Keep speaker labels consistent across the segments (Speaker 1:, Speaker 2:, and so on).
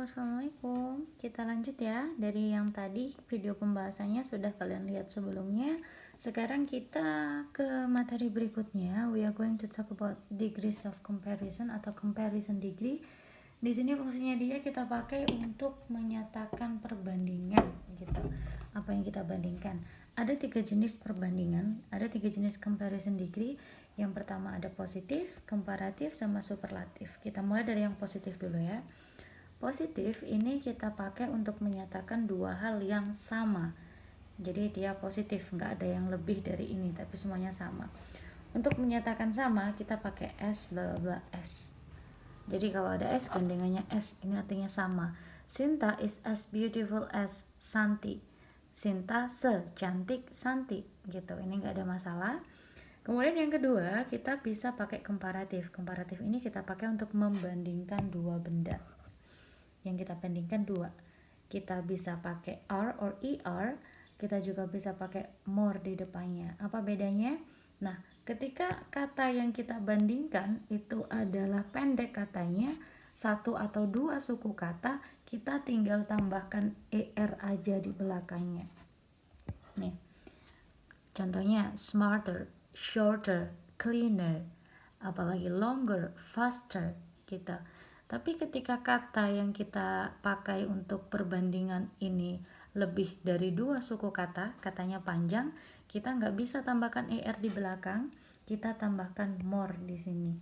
Speaker 1: Assalamualaikum. Kita lanjut ya. Dari yang tadi video pembahasannya sudah kalian lihat sebelumnya. Sekarang kita ke materi berikutnya. We are going to talk about degrees of comparison atau comparison degree. Di sini fungsinya dia kita pakai untuk menyatakan perbandingan gitu. Apa yang kita bandingkan? Ada 3 jenis perbandingan, ada 3 jenis comparison degree. Yang pertama ada positif, komparatif, sama superlatif. Kita mulai dari yang positif dulu ya. Positif ini kita pakai untuk menyatakan dua hal yang sama. Jadi dia positif, nggak ada yang lebih dari ini, tapi semuanya sama. Untuk menyatakan sama, kita pakai S bla bla S. Jadi kalau ada S, gandengannya S, ini artinya sama. Sinta is as beautiful as Santi. Sinta secantik Santi, gitu. Ini nggak ada masalah. Kemudian yang kedua, kita bisa pakai komparatif. Komparatif ini kita pakai untuk membandingkan dua benda. Yang kita bandingkan dua, kita bisa pakai R or ER, kita juga bisa pakai more di depannya. Apa bedanya? Nah, ketika kata yang kita bandingkan itu adalah pendek katanya, satu atau dua suku kata, kita tinggal tambahkan ER aja di belakangnya. Nih, contohnya smarter, shorter, cleaner, apalagi longer, faster, gitu. Tapi ketika kata yang kita pakai untuk perbandingan ini lebih dari dua suku kata, katanya panjang, kita nggak bisa tambahkan er di belakang, kita tambahkan more di sini.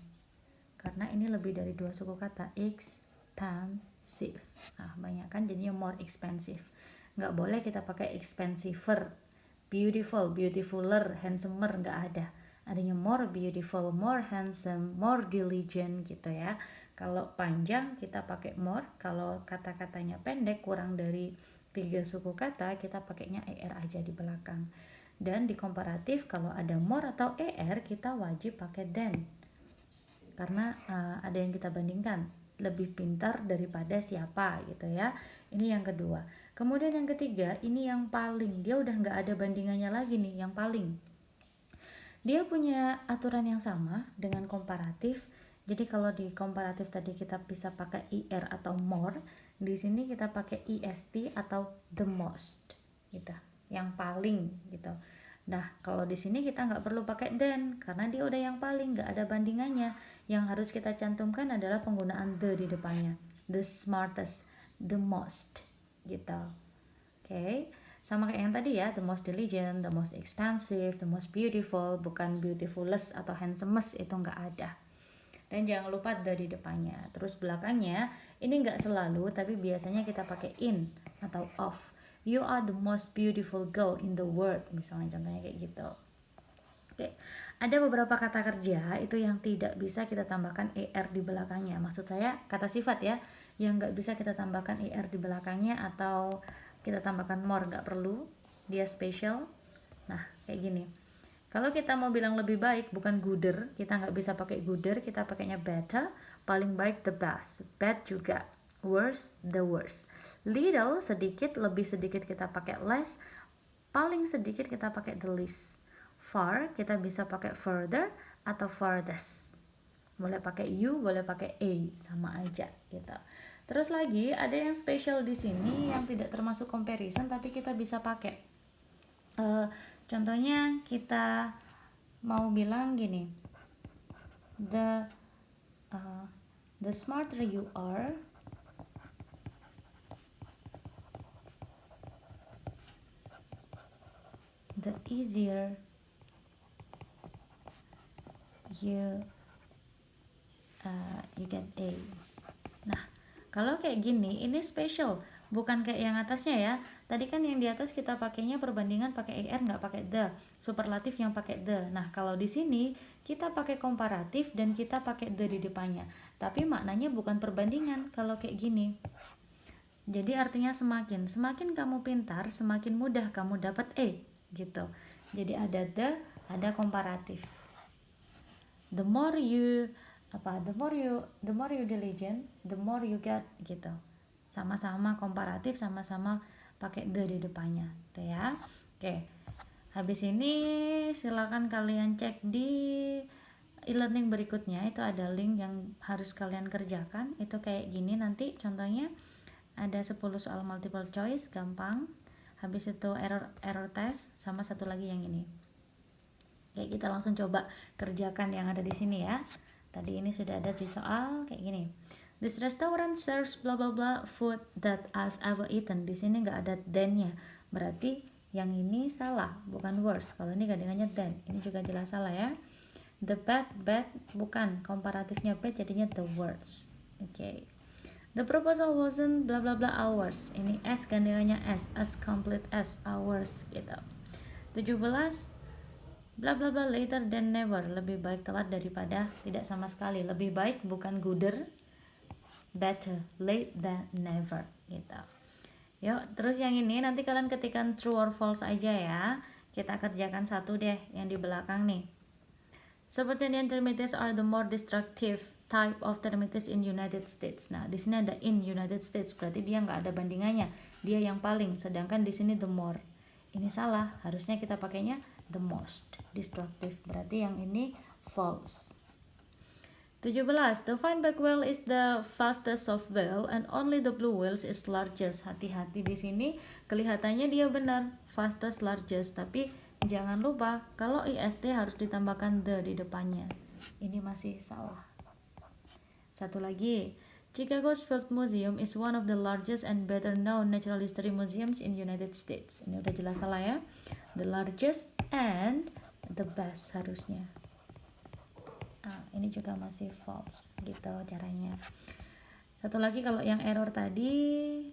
Speaker 1: Karena ini lebih dari dua suku kata, expensive. Nah, banyak kan jadinya more expensive. Nggak boleh kita pakai expensiver, beautiful, beautifuler, handsomer, nggak ada. Adanya more beautiful, more handsome, more diligent gitu ya. Kalau panjang kita pakai more, kalau kata-katanya pendek kurang dari 3 suku kata kita pakainya er aja di belakang. Dan di komparatif kalau ada more atau er kita wajib pakai than. Karena ada yang kita bandingkan, lebih pintar daripada siapa gitu ya. Ini yang kedua. Kemudian yang ketiga, ini yang paling, dia udah nggak ada bandingannya lagi nih, yang paling. Dia punya aturan yang sama dengan komparatif. Jadi kalau di komparatif tadi kita bisa pakai er atau more, di sini kita pakai est atau the most gitu, yang paling gitu. Nah, kalau di sini kita nggak perlu pakai than karena dia udah yang paling, nggak ada bandingannya. Yang harus kita cantumkan adalah penggunaan the di depannya. The smartest, the most gitu. Oke. Sama kayak yang tadi ya, the most diligent, the most expensive, the most beautiful, bukan beautifulest atau handsomest, itu nggak ada. Dan jangan lupa the di depannya. Terus belakangnya, ini nggak selalu, tapi biasanya kita pakai in atau of. You are the most beautiful girl in the world, misalnya contohnya kayak gitu. Oke, ada beberapa kata kerja itu yang tidak bisa kita tambahkan er di belakangnya. Maksud saya kata sifat ya, yang nggak bisa kita tambahkan er di belakangnya atau kita tambahkan more, nggak perlu, dia special. Nah, kayak gini. Kalau kita mau bilang lebih baik, bukan gooder, kita nggak bisa pakai gooder, kita pakainya better, paling baik the best, bad juga, worse the worst. Little sedikit, lebih sedikit kita pakai less, paling sedikit kita pakai the least. Far kita bisa pakai further atau farthest. Boleh pakai you, boleh pakai a, sama aja gitu. Terus lagi ada yang special di sini yang tidak termasuk comparison tapi kita bisa pakai. Contohnya kita mau bilang gini, the smarter you are, the easier you get A. Nah, kalau kayak gini, ini special, bukan kayak yang atasnya ya. Tadi kan yang di atas kita pakainya perbandingan pakai er, nggak pakai the. Superlatif yang pakai the. Nah, kalau di sini kita pakai komparatif dan kita pakai the di depannya. Tapi maknanya bukan perbandingan kalau kayak gini. Jadi artinya semakin kamu pintar, semakin mudah kamu dapat E gitu. Jadi ada the, ada komparatif. The more you diligent, the more you get gitu. Sama-sama komparatif, sama-sama pakai the di depannya, gitu ya. Oke. Habis ini silakan kalian cek di e-learning berikutnya, itu ada link yang harus kalian kerjakan. Itu kayak gini nanti contohnya. ada 10 soal multiple choice, gampang. Habis itu error test, sama satu lagi yang ini. Oke, kita langsung coba kerjakan yang ada di sini ya. Tadi ini sudah ada 3 soal kayak gini. This restaurant serves blah blah blah food that I've ever eaten. Di sini nggak ada then-nya. Berarti yang ini salah, bukan worst. Kalau ini gandengannya then, ini juga jelas salah ya. The bad bukan, komparatifnya bad jadinya the worst. Oke. The proposal wasn't blah blah blah hours. Ini S gandengannya as complete as hours gitu. 17 blah blah blah later than never. Lebih baik telat daripada tidak sama sekali. Lebih baik bukan gooder, better late than never gitu. Yuk, terus yang ini nanti kalian ketikkan true or false aja ya. Kita kerjakan satu deh yang di belakang nih. Subterranean termites are the more destructive type of termites in United States. Nah, di sini ada in United States, berarti dia nggak ada bandingannya. Dia yang paling, sedangkan di sini the more. Ini salah, harusnya kita pakainya the most destructive. Berarti yang ini false. 17. The fineback whale is the fastest of whale and only the blue whale is largest. Hati-hati di sini, kelihatannya dia benar fastest largest, tapi jangan lupa kalau IST harus ditambahkan the di depannya. Ini masih salah. Satu lagi, Chicago's Field Museum is one of the largest and better known natural history museums in United States. Ini udah jelas salah ya. The largest and the best harusnya. Ini juga masih false gitu caranya. Satu lagi kalau yang error tadi,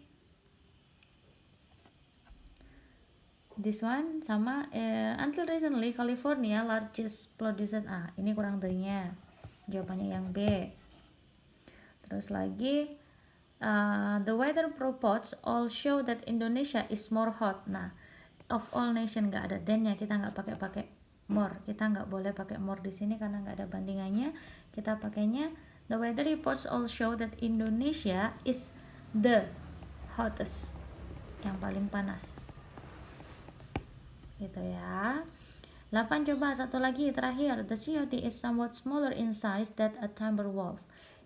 Speaker 1: this one sama until recently California largest producer. Ini kurang terinya. Jawabannya yang B. Terus lagi the weather reports all show that Indonesia is more hot. Nah, of all nation nggak ada then-nya, kita nggak pakai more. Kita nggak boleh pakai more di sini karena nggak ada bandingannya. Kita pakainya the weather reports all show that Indonesia is the hottest, yang paling panas. Gitu ya. 8 coba satu lagi terakhir. The coyote is somewhat smaller in size than a timber wolf.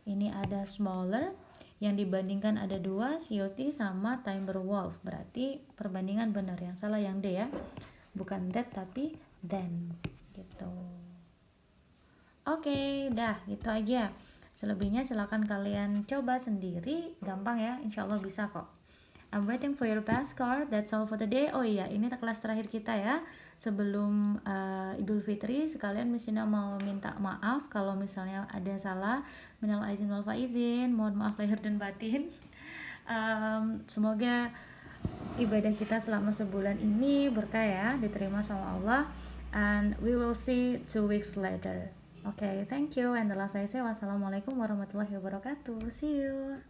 Speaker 1: Ini ada smaller, yang dibandingkan ada 2, coyote sama timber wolf. Berarti perbandingan benar, yang salah yang D ya. Bukan that tapi then gitu. Oke, dah gitu aja. Selebihnya silakan kalian coba sendiri, gampang ya, insyaallah bisa kok. I'm waiting for your best score. That's all for today. Oh iya, ini kelas terakhir kita ya. Sebelum Idul Fitri, sekalian misalnya mau minta maaf kalau misalnya ada salah. Minal aizin wal faizin. Mohon maaf lahir dan batin. Semoga ibadah kita selama sebulan ini berkah ya, diterima sama Allah. And we will see 2 weeks later. Okay, thank you. And the last I say, wassalamualaikum warahmatullahi wabarakatuh. See you.